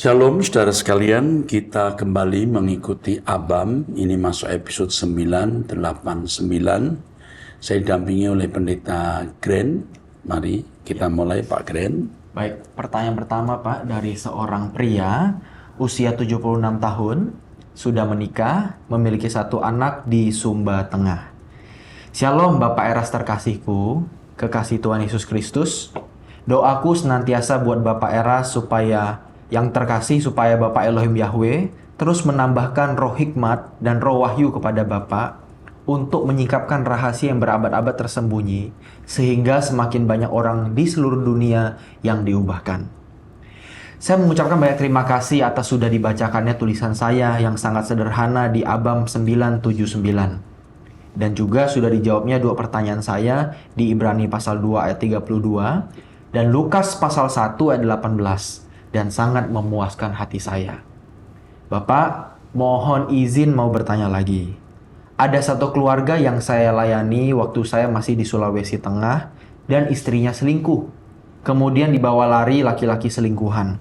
Shalom saudara sekalian, kita kembali mengikuti ABAM, ini masuk episode 989. Saya didampingi oleh Pendeta Gren. Mari kita mulai Pak Gren. Baik, pertanyaan pertama Pak dari seorang pria usia 76 tahun, sudah menikah, memiliki satu anak di Sumba Tengah. Shalom Bapak Eras terkasihku, kekasih Tuhan Yesus Kristus. Doaku senantiasa buat Bapak Eras supaya Bapak Elohim Yahweh terus menambahkan roh hikmat dan roh wahyu kepada Bapak untuk menyingkapkan rahasia yang berabad-abad tersembunyi sehingga semakin banyak orang di seluruh dunia yang diubahkan. Saya mengucapkan banyak terima kasih atas sudah dibacakannya tulisan saya yang sangat sederhana di ABAM 979. Dan juga sudah dijawabnya dua pertanyaan saya di Ibrani pasal 2 ayat 32 dan Lukas pasal 1 ayat 18. Dan sangat memuaskan hati saya. Bapak, mohon izin mau bertanya lagi. Ada satu keluarga yang saya layani waktu saya masih di Sulawesi Tengah dan istrinya selingkuh. Kemudian dibawa lari laki-laki selingkuhan.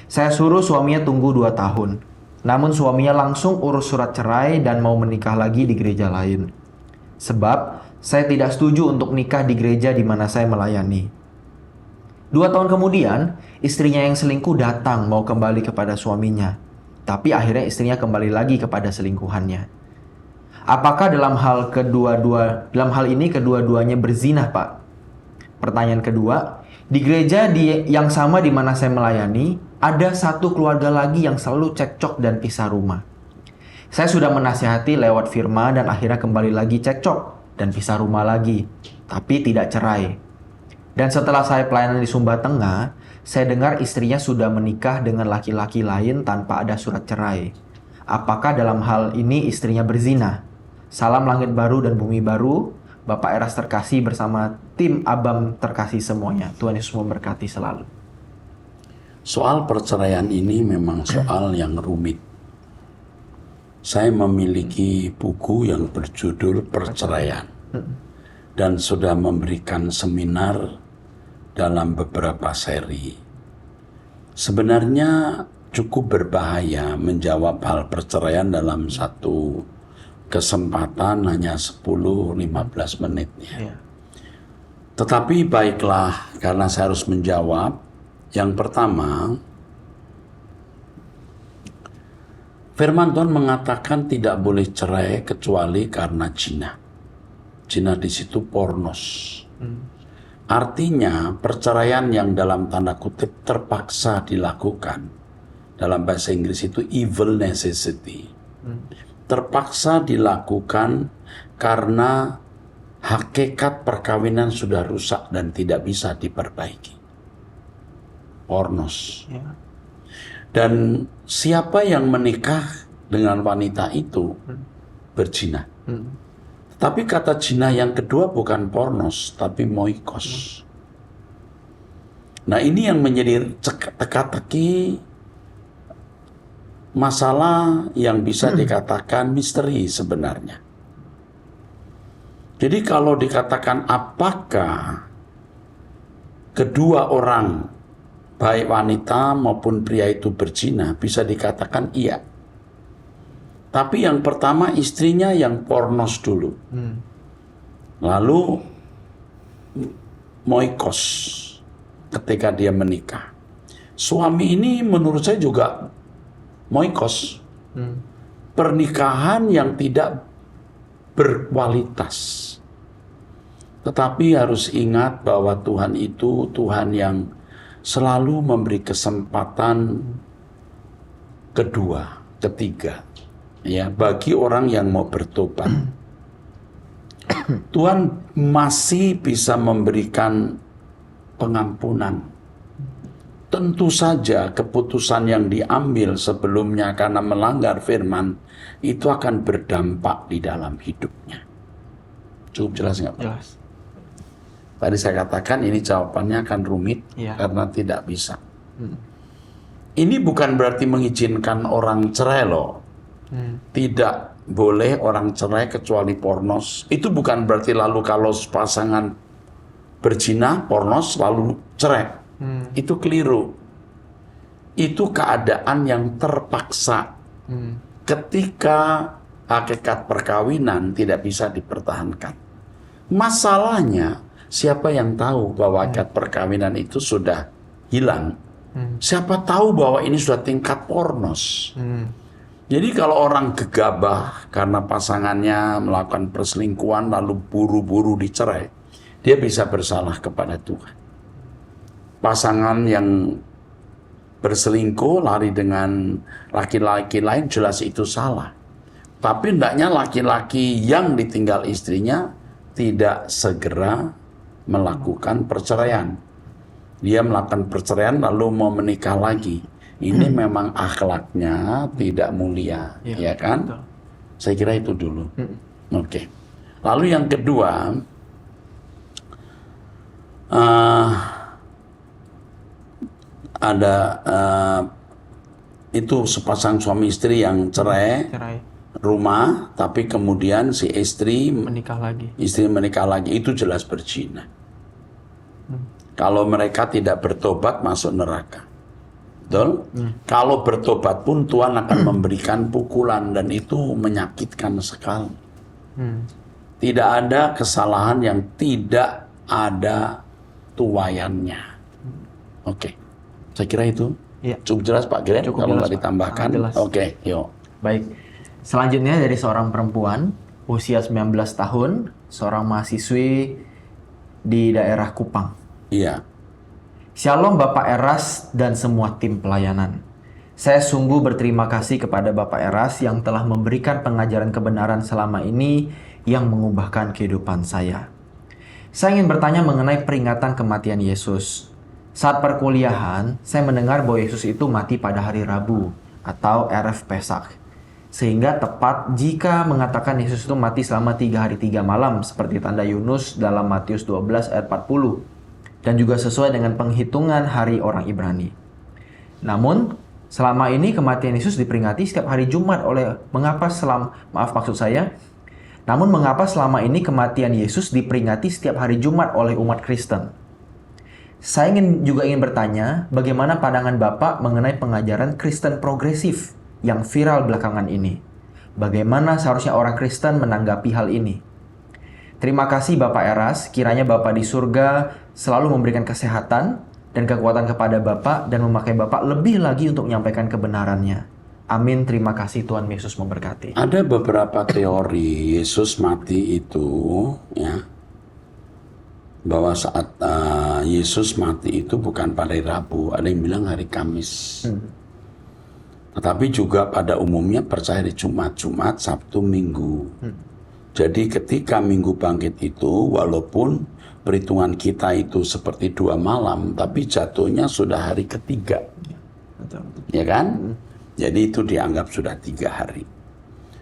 Saya suruh suaminya tunggu 2 tahun. Namun suaminya langsung urus surat cerai dan mau menikah lagi di gereja lain. Sebab saya tidak setuju untuk nikah di gereja di mana saya melayani. 2 tahun kemudian, istrinya yang selingkuh datang mau kembali kepada suaminya. Tapi akhirnya istrinya kembali lagi kepada selingkuhannya. Apakah dalam hal ini kedua-duanya berzina, Pak? Pertanyaan kedua, di gereja yang sama di mana saya melayani, ada satu keluarga lagi yang selalu cekcok dan pisah rumah. Saya sudah menasihati lewat firman dan akhirnya kembali lagi cekcok dan pisah rumah lagi, tapi tidak cerai. Dan setelah saya pelayanan di Sumba Tengah, saya dengar istrinya sudah menikah dengan laki-laki lain tanpa ada surat cerai. Apakah dalam hal ini istrinya berzina? Salam langit baru dan bumi baru, Bapak Eras terkasih bersama tim ABAM terkasih semuanya. Tuhan Yesus memberkati selalu. Soal perceraian ini memang soal yang rumit. Saya memiliki buku yang berjudul Perceraian. Dan sudah memberikan seminar dalam beberapa seri. Sebenarnya cukup berbahaya menjawab hal perceraian dalam satu kesempatan hanya 10-15 menitnya. Tetapi baiklah, karena saya harus menjawab. Yang pertama, firman Tuhan mengatakan tidak boleh cerai kecuali karena zina. Zina di situ pornos. Artinya perceraian yang dalam tanda kutip terpaksa dilakukan. Dalam bahasa Inggris itu evil necessity. Terpaksa dilakukan karena hakikat perkawinan sudah rusak dan tidak bisa diperbaiki. Pornos. Dan siapa yang menikah dengan wanita itu berzina. Tapi kata zina yang kedua bukan pornos, tapi moikos. Nah ini yang menjadi teka-teki masalah yang bisa dikatakan misteri sebenarnya. Jadi kalau dikatakan apakah kedua orang, baik wanita maupun pria itu berzina, bisa dikatakan iya. Tapi yang pertama istrinya yang pornos dulu. Lalu moikos ketika dia menikah. Suami ini menurut saya juga moikos. Pernikahan yang tidak berkualitas. Tetapi harus ingat bahwa Tuhan itu Tuhan yang selalu memberi kesempatan kedua, ketiga. Ya, bagi orang yang mau bertobat. Tuhan masih bisa memberikan pengampunan. Tentu saja keputusan yang diambil sebelumnya karena melanggar firman itu akan berdampak di dalam hidupnya. Cukup jelas nggak Pak? Jelas. Tadi saya katakan ini jawabannya akan rumit karena tidak bisa. Ini bukan berarti mengizinkan orang cerai loh. Tidak boleh orang cerai kecuali pornos. Itu bukan berarti lalu kalau pasangan berzina, pornos, lalu cerai. Itu keliru. itu keadaan yang terpaksa. Ketika hakikat perkawinan tidak bisa dipertahankan. Masalahnya, siapa yang tahu bahwa hakikat perkawinan itu sudah hilang? Siapa tahu bahwa ini sudah tingkat pornos? Jadi kalau orang gegabah karena pasangannya melakukan perselingkuhan lalu buru-buru dicerai, dia bisa bersalah kepada Tuhan. Pasangan yang berselingkuh lari dengan laki-laki lain, jelas itu salah. Tapi hendaknya laki-laki yang ditinggal istrinya tidak segera melakukan perceraian. Dia melakukan perceraian lalu mau menikah lagi. Ini memang akhlaknya tidak mulia, ya kan? Betul. Saya kira itu dulu. Oke. Lalu yang kedua, ada itu sepasang suami istri yang cerai rumah, tapi kemudian si istri Menikah lagi. Itu jelas berzina. Kalau mereka tidak bertobat masuk neraka. Betul? Kalau bertobat pun Tuhan akan memberikan pukulan dan itu menyakitkan sekali. Tidak ada kesalahan yang tidak ada tuaiannya. Oke. Saya kira itu cukup jelas Pak Gren. Kalau nggak ditambahkan. Oke, yuk. Baik. Selanjutnya dari seorang perempuan usia 19 tahun, seorang mahasiswi di daerah Kupang. Iya. Shalom Bapak Eras dan semua tim pelayanan. Saya sungguh berterima kasih kepada Bapak Eras yang telah memberikan pengajaran kebenaran selama ini yang mengubahkan kehidupan saya. Saya ingin bertanya mengenai peringatan kematian Yesus. Saat perkuliahan, saya mendengar bahwa Yesus itu mati pada hari Rabu atau Erev Pesak. Sehingga tepat jika mengatakan Yesus itu mati selama 3 hari 3 malam seperti tanda Yunus dalam Matius 12 ayat 40. Dan juga sesuai dengan penghitungan hari orang Ibrani. Namun, selama ini kematian Yesus diperingati setiap hari Jumat mengapa selama ini kematian Yesus diperingati setiap hari Jumat oleh umat Kristen? Saya ingin bertanya, bagaimana pandangan Bapak mengenai pengajaran Kristen progresif yang viral belakangan ini? Bagaimana seharusnya orang Kristen menanggapi hal ini? Terima kasih Bapak Eras, kiranya Bapak di surga selalu memberikan kesehatan dan kekuatan kepada Bapak dan memakai Bapak lebih lagi untuk menyampaikan kebenarannya. Amin, terima kasih, Tuhan Yesus memberkati. Ada beberapa teori Yesus mati itu, ya, bahwa saat Yesus mati itu bukan pada hari Rabu, ada yang bilang hari Kamis. Tetapi juga pada umumnya percaya hari Jumat, Sabtu, Minggu. Jadi ketika Minggu Bangkit itu, walaupun perhitungan kita itu seperti 2 malam, tapi jatuhnya sudah hari ketiga. Ya kan? Jadi itu dianggap sudah 3 hari.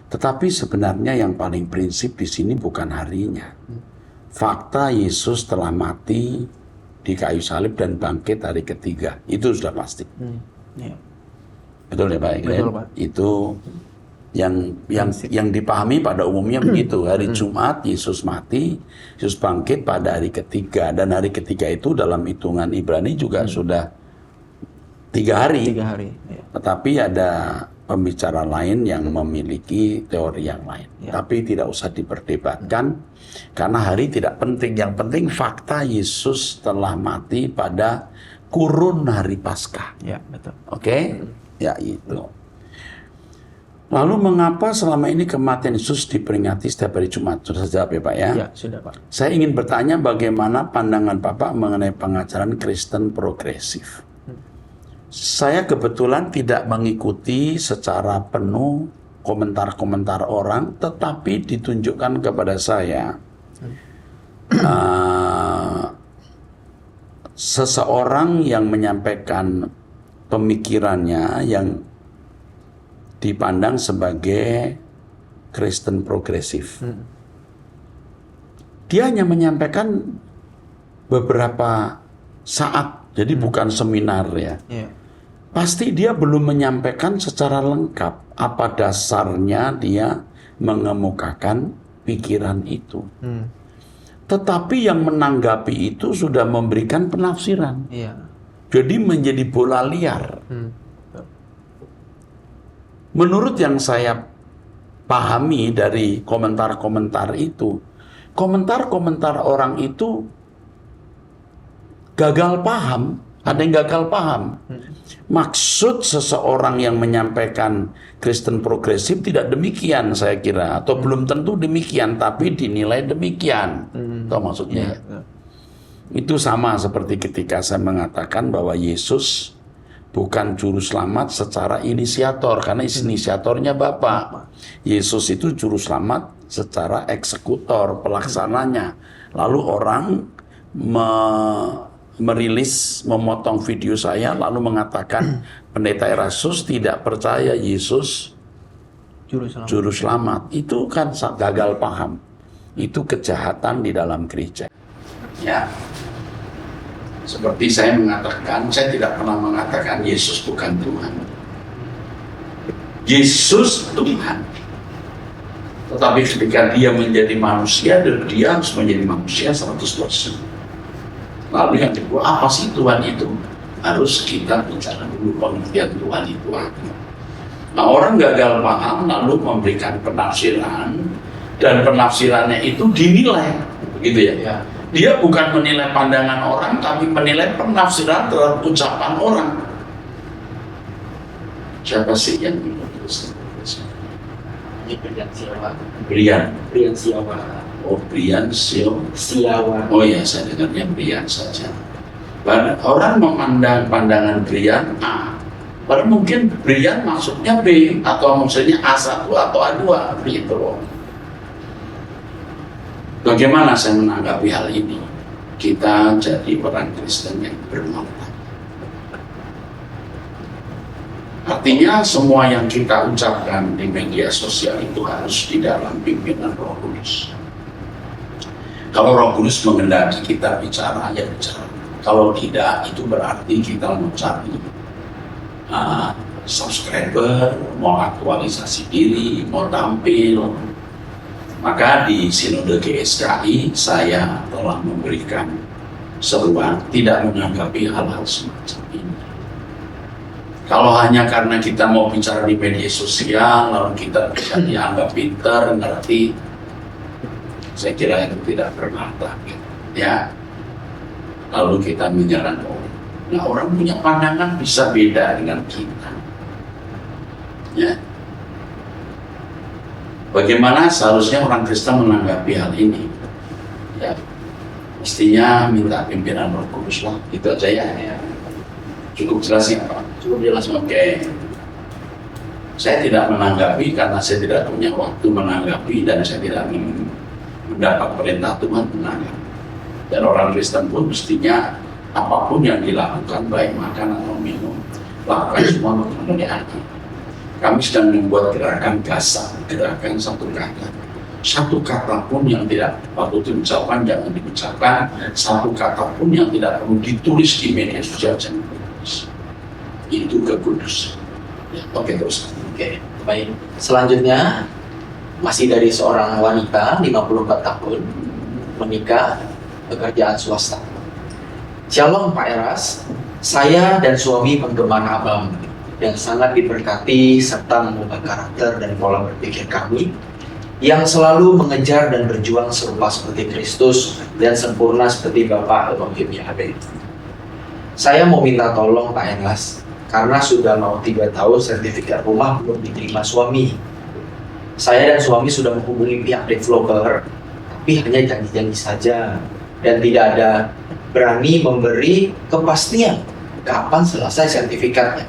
Tetapi sebenarnya yang paling prinsip di sini bukan harinya. Fakta Yesus telah mati di kayu salib dan bangkit hari ketiga. Itu sudah pasti. Betul ya Pak? Betul, Pak. Itu yang dipahami pada umumnya begitu. Hari Jumat Yesus mati, Yesus bangkit pada hari ketiga, dan hari ketiga itu dalam hitungan Ibrani juga sudah 3 hari. 3 hari. Ya. Tetapi ada pembicara lain yang memiliki teori yang lain. Tapi tidak usah diperdebatkan karena hari tidak penting. Yang penting fakta Yesus telah mati pada kurun hari Paskah. Ya, betul. Oke? Ya itu. Lalu mengapa selama ini kematian Yesus diperingati setiap hari Jumat? Sudah saya jawab ya Pak ya? Ya, sudah Pak. Saya ingin bertanya bagaimana pandangan Bapak mengenai pengajaran Kristen progresif. Saya kebetulan tidak mengikuti secara penuh komentar-komentar orang, tetapi ditunjukkan kepada saya seseorang yang menyampaikan pemikirannya yang dipandang sebagai Kristen progresif. Dia hanya menyampaikan beberapa saat, jadi bukan seminar ya. Pasti dia belum menyampaikan secara lengkap apa dasarnya dia mengemukakan pikiran itu. Tetapi yang menanggapi itu sudah memberikan penafsiran. Jadi menjadi bola liar. Menurut yang saya pahami dari komentar-komentar itu, komentar-komentar orang itu gagal paham. Ada yang gagal paham. Maksud seseorang yang menyampaikan Kristen progresif tidak demikian, saya kira, atau belum tentu demikian, tapi dinilai demikian. Tahu maksudnya? Itu sama seperti ketika saya mengatakan bahwa Yesus bukan juru selamat secara inisiator, karena inisiatornya Bapa. Yesus itu juru selamat secara eksekutor, pelaksananya. Lalu orang merilis, memotong video saya, lalu mengatakan Pendeta Erastus tidak percaya Yesus juru selamat. Itu kan gagal paham. Itu kejahatan di dalam gereja. Ya, seperti saya mengatakan, saya tidak pernah mengatakan Yesus bukan Tuhan. Yesus Tuhan. Tetapi ketika dia menjadi manusia, dia harus menjadi manusia 100%. Lalu yang kedua, apa sih Tuhan itu? Harus kita bicara dulu pengertian Tuhan itu apa. Nah, orang gagal paham lalu memberikan penafsiran, dan penafsirannya itu dinilai, begitu ya. Dia bukan menilai pandangan orang, tapi menilai penafsiran terhadap ucapan orang. Siapa sih yang menulis? Brian Siawan. Oh, Brian Siawan. Oh ya, saya dengarnya Brian saja. Orang memandang pandangan Brian A. Padahal mungkin Brian maksudnya B, atau maksudnya A1 atau A2, gitu. Bagaimana saya menanggapi hal ini? Kita jadi orang Kristen yang bermartabat. Artinya semua yang kita ucapkan di media sosial itu harus di dalam pimpinan Roh Kudus. Kalau Roh Kudus mengendaki kita bicara, ya bicara. Kalau tidak, itu berarti kita mencari subscriber, mau aktualisasi diri, mau tampil. Maka di Sinode GSKI saya telah memberikan seruan tidak menanggapi hal-hal semacam ini. Kalau hanya karena kita mau bicara di media sosial, lalu kita bisa dianggap pintar, ngerti, saya kira itu tidak bermartabat, ya. Lalu kita menyerang orang. Nah, orang punya pandangan bisa beda dengan kita, ya. Bagaimana seharusnya orang Kristen menanggapi hal ini? Ya, mestinya minta pimpinan Roh Kudus lah, itu aja ya. Cukup jelas ya Pak? Cukup jelas. Oke. Saya tidak menanggapi karena saya tidak punya waktu menanggapi, dan saya tidak mendapat perintah Tuhan menanggapi. Dan orang Kristen pun mestinya apapun yang dilakukan, baik makan atau minum, lakukan semua menurut hati. Kami sedang membuat gerakan gasak, gerakan satu kata. Satu kata pun yang tidak patut diucapkan jangan diucapkan. Satu kata pun yang tidak perlu ditulis di media sosial jangan ditulis. Itu kekudusan. Ya, oke terus. Oke, baik. Selanjutnya masih dari seorang wanita 54 tahun menikah, pekerjaan swasta. Shalom Pak Eras, saya dan suami penggemar Abang dan sangat diberkati serta mengubah karakter dan pola berpikir kami yang selalu mengejar dan berjuang serupa seperti Kristus dan sempurna seperti Bapak Elohim Yahweh. Saya mau minta tolong Pak Eras, karena sudah mau 3 tahun sertifikat rumah belum diterima suami. Saya dan suami sudah menghubungi pihak developer, tapi hanya janji-janji saja dan tidak ada berani memberi kepastian kapan selesai sertifikatnya.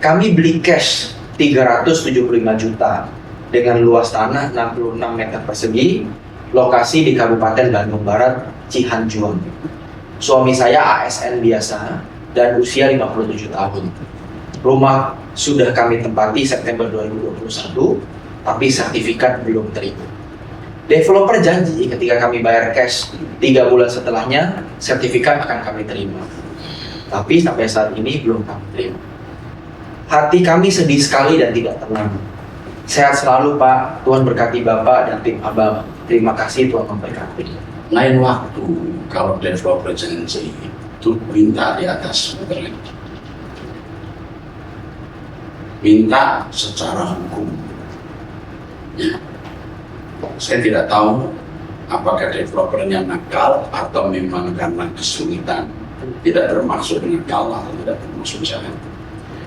Kami beli cash 375 juta dengan luas tanah 66 meter persegi, lokasi di Kabupaten Bandung Barat, Cihanjuang. Suami saya ASN biasa dan usia 57 tahun. Rumah sudah kami tempati September 2021, tapi sertifikat belum terima. Developer janji ketika kami bayar cash 3 bulan setelahnya, sertifikat akan kami terima. Tapi sampai saat ini belum kami terima. Hati kami sedih sekali dan tidak tenang. Sehat selalu Pak, Tuhan berkati Bapak dan tim Abang. Terima kasih Tuhan memberkati. Lain waktu kalau developer janji itu minta di atas minta secara hukum. Ya. Saya tidak tahu apakah developernya nakal atau memang karena kesulitan, tidak bermaksud nakal atau tidak bermaksud jahat.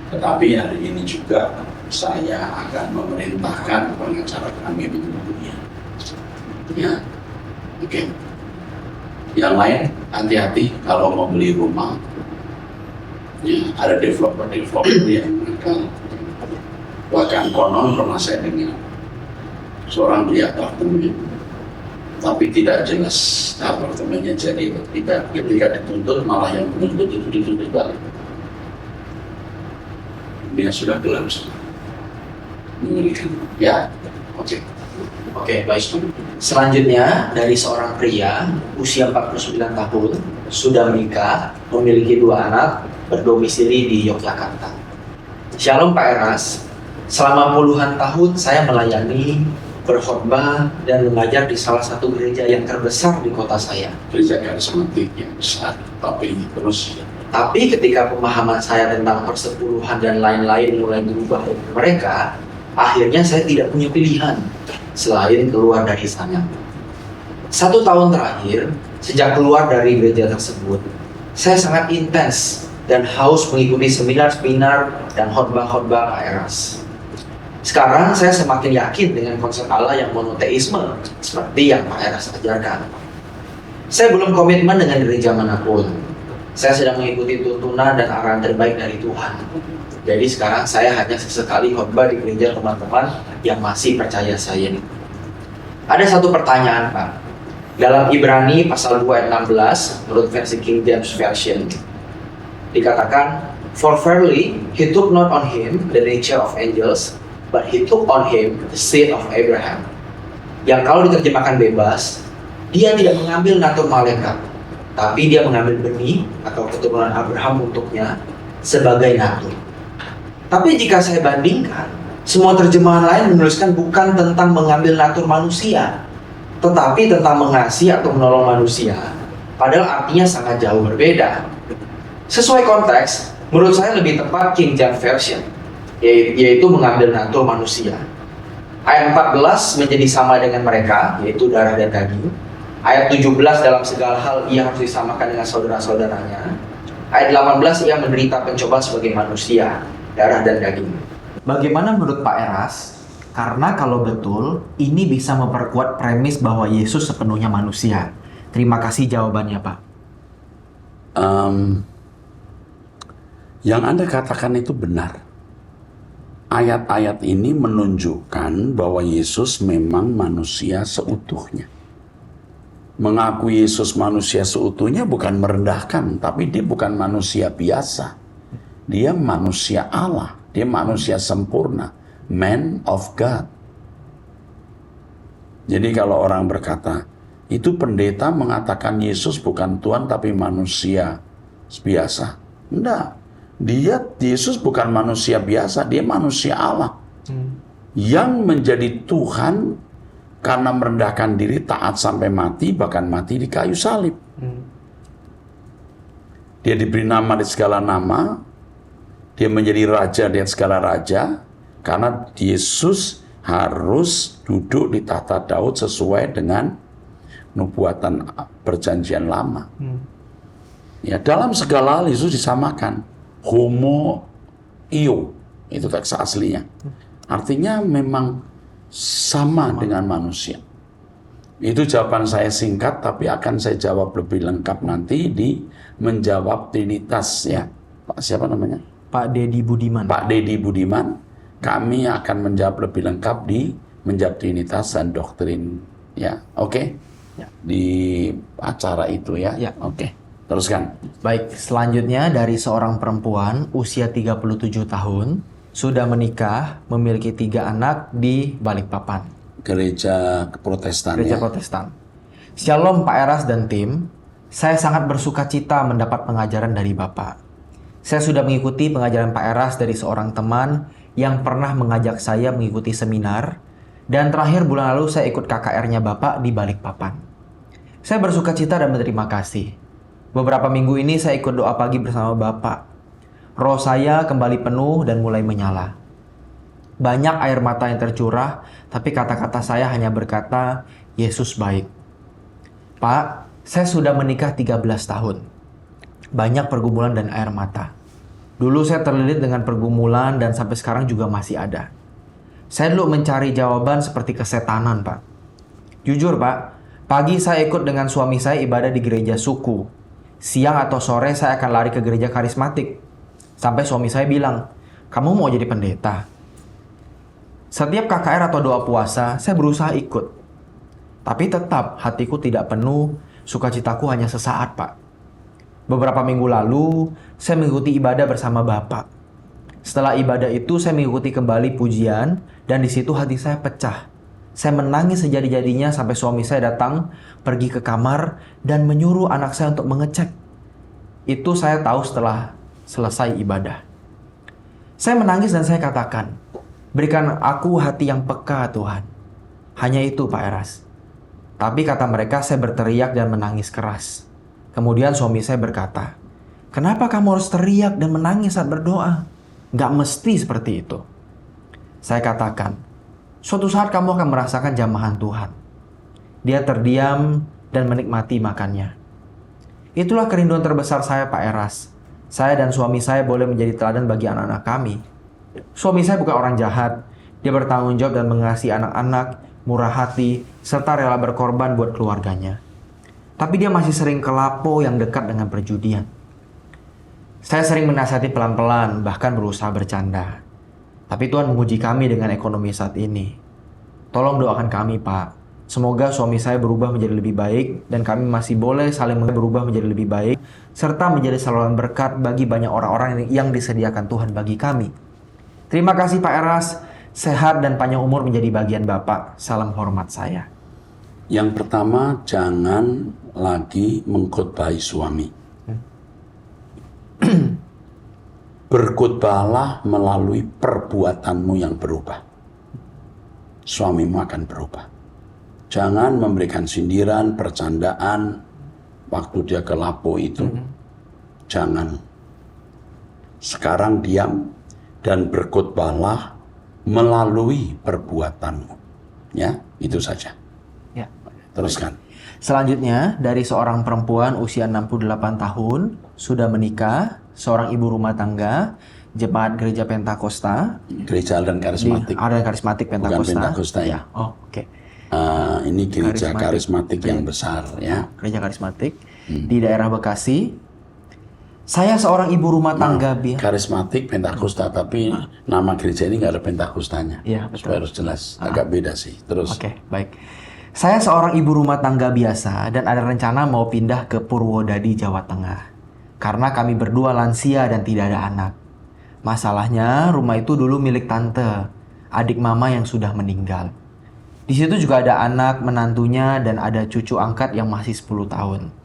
Tetapi hari ini juga saya akan memerintahkan pengacara kami menunggunya. Ya, oke. Yang lain hati-hati kalau mau beli rumah. Ya, ada developer yang nakal. Bahkan konon pernah saya dengar seorang beli apartemen, tapi tidak jelas apartemennya jadi tidak. Ketika dituntut malah yang menuntut itu dituntut balik. Dia sudah gelap semua. Mengerikan. Ya, oke. Oke, baik. Selanjutnya, dari seorang pria usia 49 tahun, sudah menikah, memiliki 2 anak, berdomisili di Yogyakarta. Shalom Pak Eras, selama puluhan tahun saya melayani, berkhotbah, dan mengajar di salah satu gereja yang terbesar di kota saya. Gereja karismatik yang besar, tapi terus. Tapi ketika pemahaman saya tentang persepuluhan dan lain-lain mulai berubah dari mereka, akhirnya saya tidak punya pilihan selain keluar dari sana. 1 tahun terakhir, sejak keluar dari gereja tersebut, saya sangat intens dan haus mengikuti seminar-seminar dan khotbah-khotbah Pak Eras. Sekarang saya semakin yakin dengan konsep Allah yang monoteisme, seperti yang Pak Eras ajarkan. Saya belum komitmen dengan gereja manapun. Saya sedang mengikuti tuntunan dan arahan terbaik dari Tuhan. Jadi sekarang saya hanya sesekali khotbah di gereja teman-teman yang masih percaya saya. Ada satu pertanyaan, Pak. Dalam Ibrani pasal 2 ayat 16, menurut versi King James Version, dikatakan, "For verily he took not on him the nature of angels, but he took on him the seed of Abraham." Yang kalau diterjemahkan bebas, dia tidak mengambil natur malaikat, tapi dia mengambil benih atau keturunan Abraham untuknya sebagai natur. Tapi jika saya bandingkan, semua terjemahan lain menuliskan bukan tentang mengambil natur manusia, tetapi tentang mengasihi atau menolong manusia. Padahal artinya sangat jauh berbeda. Sesuai konteks, menurut saya lebih tepat King James Version, yaitu mengambil natur manusia. Ayat 14 menjadi sama dengan mereka, yaitu darah dan daging. Ayat 17 dalam segala hal ia harus disamakan dengan saudara-saudaranya. Ayat 18 ia menderita pencobaan sebagai manusia, darah dan daging. Bagaimana menurut Pak Eras? Karena kalau betul, ini bisa memperkuat premis bahwa Yesus sepenuhnya manusia. Terima kasih jawabannya, Pak. Yang Anda katakan itu benar. Ayat-ayat ini menunjukkan bahwa Yesus memang manusia seutuhnya. Mengakui Yesus manusia seutuhnya bukan merendahkan, tapi dia bukan manusia biasa. Dia manusia Allah, dia manusia sempurna, man of God. Jadi kalau orang berkata, itu pendeta mengatakan Yesus bukan Tuhan tapi manusia biasa. Enggak, Yesus bukan manusia biasa, dia manusia Allah. Yang menjadi Tuhan karena merendahkan diri, taat sampai mati, bahkan mati di kayu salib. Dia diberi nama di segala nama, dia menjadi raja di segala raja, karena Yesus harus duduk di tahta Daud sesuai dengan nubuatan perjanjian lama. Ya, dalam segala hal Yesus disamakan. Homo io, itu teks aslinya. Artinya memang sama dengan manusia. Itu jawaban saya singkat, tapi akan saya jawab lebih lengkap nanti di menjawab Trinitas ya. Pak siapa namanya? Pak Dedi Budiman. Pak Dedi Budiman. Kami akan menjawab lebih lengkap di menjawab Trinitas dan doktrin ya. Oke? Ya. Di acara itu ya. Ya. Oke. Teruskan. Baik, selanjutnya dari seorang perempuan usia 37 tahun, sudah menikah, memiliki 3 anak di Balikpapan. Gereja Protestan. Gereja Ya. Protestan. Shalom Pak Eras dan tim, saya sangat bersuka cita mendapat pengajaran dari Bapak. Saya sudah mengikuti pengajaran Pak Eras dari seorang teman yang pernah mengajak saya mengikuti seminar, dan terakhir bulan lalu saya ikut KKR-nya Bapak di Balikpapan. Saya bersuka cita dan berterima kasih. Beberapa minggu ini saya ikut doa pagi bersama Bapak. Roh saya kembali penuh dan mulai menyala. Banyak air mata yang tercurah, tapi kata-kata saya hanya berkata, Yesus baik. Pak, saya sudah menikah 13 tahun. Banyak pergumulan dan air mata. Dulu saya terlilit dengan pergumulan dan sampai sekarang juga masih ada. Saya dulu mencari jawaban seperti kesetanan, Pak. Jujur, Pak, pagi saya ikut dengan suami saya ibadah di gereja suku. Siang atau sore saya akan lari ke gereja karismatik. Sampai suami saya bilang, kamu mau jadi pendeta? Setiap KKR atau doa puasa, saya berusaha ikut. Tapi tetap hatiku tidak penuh, sukacitaku hanya sesaat, Pak. Beberapa minggu lalu, saya mengikuti ibadah bersama Bapak. Setelah ibadah itu, saya mengikuti kembali pujian, dan di situ hati saya pecah. Saya menangis sejadi-jadinya sampai suami saya datang, pergi ke kamar, dan menyuruh anak saya untuk mengecek. Itu saya tahu setelah selesai ibadah. Saya menangis dan saya katakan, berikan aku hati yang peka, Tuhan. Hanya itu, Pak Eras. Tapi kata mereka, saya berteriak dan menangis keras. Kemudian suami saya berkata, kenapa kamu harus teriak dan menangis saat berdoa? Gak mesti seperti itu. Saya katakan, suatu saat kamu akan merasakan jamahan Tuhan. Dia terdiam dan menikmati makannya. Itulah kerinduan terbesar saya, Pak Eras. Saya dan suami saya boleh menjadi teladan bagi anak-anak kami. Suami saya bukan orang jahat. Dia bertanggung jawab dan mengasihi anak-anak, murah hati, serta rela berkorban buat keluarganya. Tapi dia masih sering kelapo yang dekat dengan perjudian. Saya sering menasihati pelan-pelan, bahkan berusaha bercanda. Tapi Tuhan menguji kami dengan ekonomi saat ini. Tolong doakan kami, Pak. Semoga suami saya berubah menjadi lebih baik dan kami masih boleh saling berubah menjadi lebih baik serta menjadi saluran berkat bagi banyak orang-orang yang disediakan Tuhan bagi kami. Terima kasih Pak Eras. Sehat dan panjang umur menjadi bagian Bapak. Salam hormat saya. Yang pertama, jangan lagi mengkhotbahi suami. Berkhotbahlah melalui perbuatanmu yang berubah. Suamimu akan berubah. Jangan memberikan sindiran, percandaan waktu dia kelapo itu. Jangan. Sekarang diam dan berkhotbahlah melalui perbuatanmu. Ya, itu saja. Ya. Teruskan. Selanjutnya, dari seorang perempuan usia 68 tahun, sudah menikah, seorang ibu rumah tangga, jemaat gereja Pentakosta. Gereja Aliran Karismatik. Aliran Karismatik Pentakosta. Bukan Pentakosta ya. Oh, oke. Ini gereja karismatik yang besar ya. Gereja karismatik di daerah Bekasi. Saya seorang ibu rumah tangga. Karismatik Pentakosta, tapi nama gereja ini nggak ada Pentakostanya. Iya, betul. Supaya harus jelas. Agak beda sih. Terus. Oke, baik. Saya seorang ibu rumah tangga biasa dan ada rencana mau pindah ke Purwodadi, Jawa Tengah. Karena kami berdua lansia dan tidak ada anak. Masalahnya rumah itu dulu milik tante, adik mama yang sudah meninggal. Di situ juga ada anak menantunya dan ada cucu angkat yang masih 10 tahun.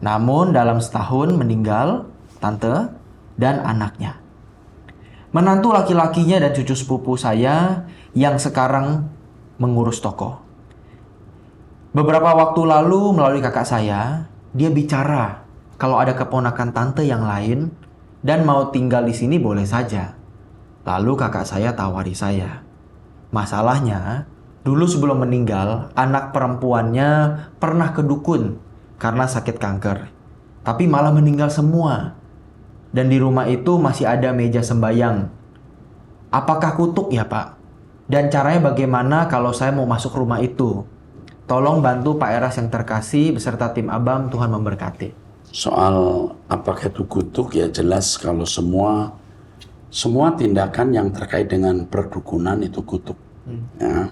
Namun dalam setahun meninggal tante dan anaknya. Menantu laki-lakinya dan cucu sepupu saya yang sekarang mengurus toko. Beberapa waktu lalu melalui kakak saya, dia bicara kalau ada keponakan tante yang lain dan mau tinggal di sini boleh saja. Lalu kakak saya tawari saya. Masalahnya, dulu sebelum meninggal, anak perempuannya pernah ke dukun karena sakit kanker. Tapi malah meninggal semua. Dan di rumah itu masih ada meja sembayang. Apakah kutuk ya, Pak? Dan caranya bagaimana kalau saya mau masuk rumah itu? Tolong bantu Pak Eras yang terkasih beserta tim Abam, Tuhan memberkati. Soal apakah itu kutuk, ya jelas kalau semua tindakan yang terkait dengan perdukunan itu kutuk. Ya.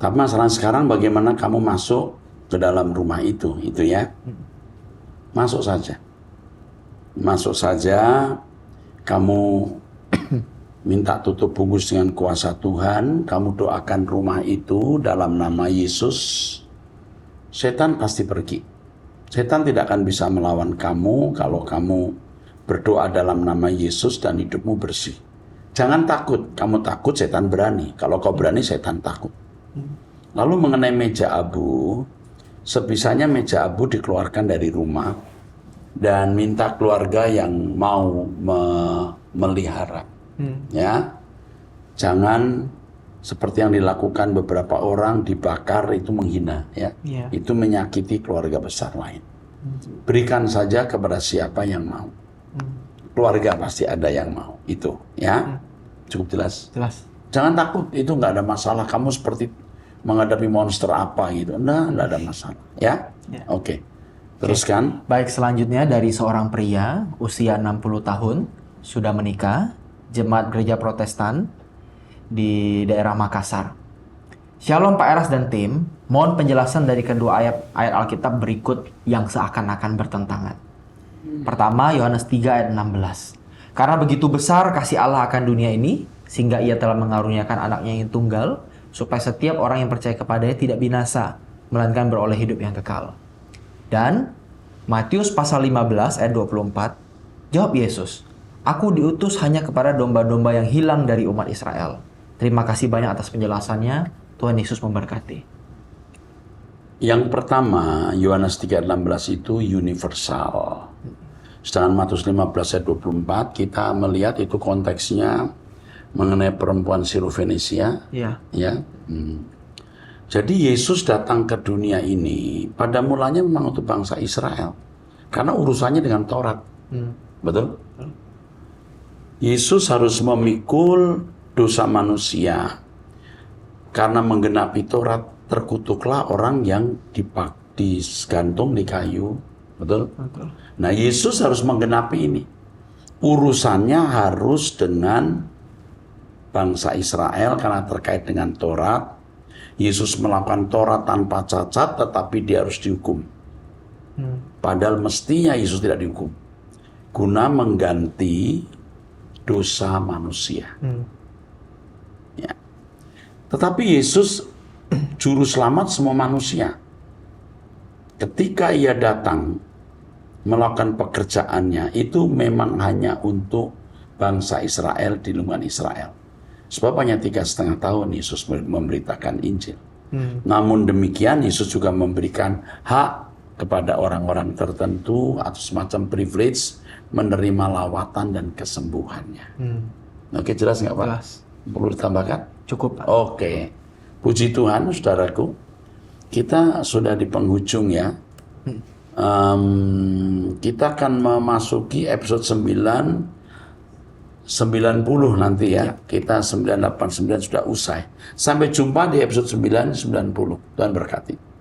Tapi masalah sekarang bagaimana kamu masuk ke dalam rumah itu ya. Masuk saja. Masuk saja, kamu minta tutup bungkus dengan kuasa Tuhan, kamu doakan rumah itu dalam nama Yesus. Setan pasti pergi. Setan tidak akan bisa melawan kamu kalau kamu berdoa dalam nama Yesus dan hidupmu bersih. Jangan takut, kamu takut setan berani. Kalau kau berani setan takut. Lalu mengenai meja abu, sebisanya meja abu dikeluarkan dari rumah dan minta keluarga yang mau melihara. Ya, Jangan seperti yang dilakukan beberapa orang, dibakar, itu menghina, ya. Iya. Itu menyakiti keluarga besar lain. Berikan saja kepada siapa yang mau. Keluarga pasti ada yang mau, itu, ya. Cukup jelas. Jelas. Jangan takut, itu nggak ada masalah. Kamu seperti menghadapi monster apa gitu. Nggak ada masalah, ya. Ya. Oke. Teruskan. Baik, selanjutnya dari seorang pria usia 60 tahun, sudah menikah, jemaat gereja Protestan di daerah Makassar. Shalom Pak Eras dan tim, mohon penjelasan dari kedua ayat Alkitab berikut yang seakan-akan bertentangan. Pertama, Yohanes 3 ayat 16. Karena begitu besar kasih Allah akan dunia ini, sehingga ia telah mengaruniakan anaknya yang tunggal, supaya setiap orang yang percaya kepadanya tidak binasa, melainkan beroleh hidup yang kekal. Dan Matius pasal 15 ayat 24, jawab Yesus, aku diutus hanya kepada domba-domba yang hilang dari umat Israel. Terima kasih banyak atas penjelasannya, Tuhan Yesus memberkati. Yang pertama, Yohanes 3:16 itu universal. Sedangkan Matius 15 ayat 24, kita melihat itu konteksnya mengenai perempuan Sirofenisia. Iya. Ya. Jadi Yesus datang ke dunia ini pada mulanya memang untuk bangsa Israel. Karena urusannya dengan Taurat. Betul? Yesus harus memikul dosa manusia. Karena menggenapi Taurat, terkutuklah orang yang digantung di kayu. Betul? Nah, Yesus harus menggenapi ini. Urusannya harus dengan bangsa Israel karena terkait dengan Taurat. Yesus melakukan Taurat tanpa cacat, tetapi dia harus dihukum. Padahal mestinya Yesus tidak dihukum. Guna mengganti dosa manusia. Ya. Tetapi Yesus juru selamat semua manusia. Ketika ia datang melakukan pekerjaannya, itu memang hanya untuk bangsa Israel di lingkungan Israel. Sebab hanya 3,5 tahun Yesus memberitakan Injil. Namun demikian Yesus juga memberikan hak kepada orang-orang tertentu atau semacam privilege menerima lawatan dan kesembuhannya. Oke, jelas nggak Pak? Jelas. Perlu ditambahkan? Cukup, Pak. Oke. Puji Tuhan, saudaraku. Kita sudah di penghujung ya. Kita akan memasuki episode 90 nanti ya. Kita 989 sudah usai. Sampai jumpa di episode 990. Tuhan berkati.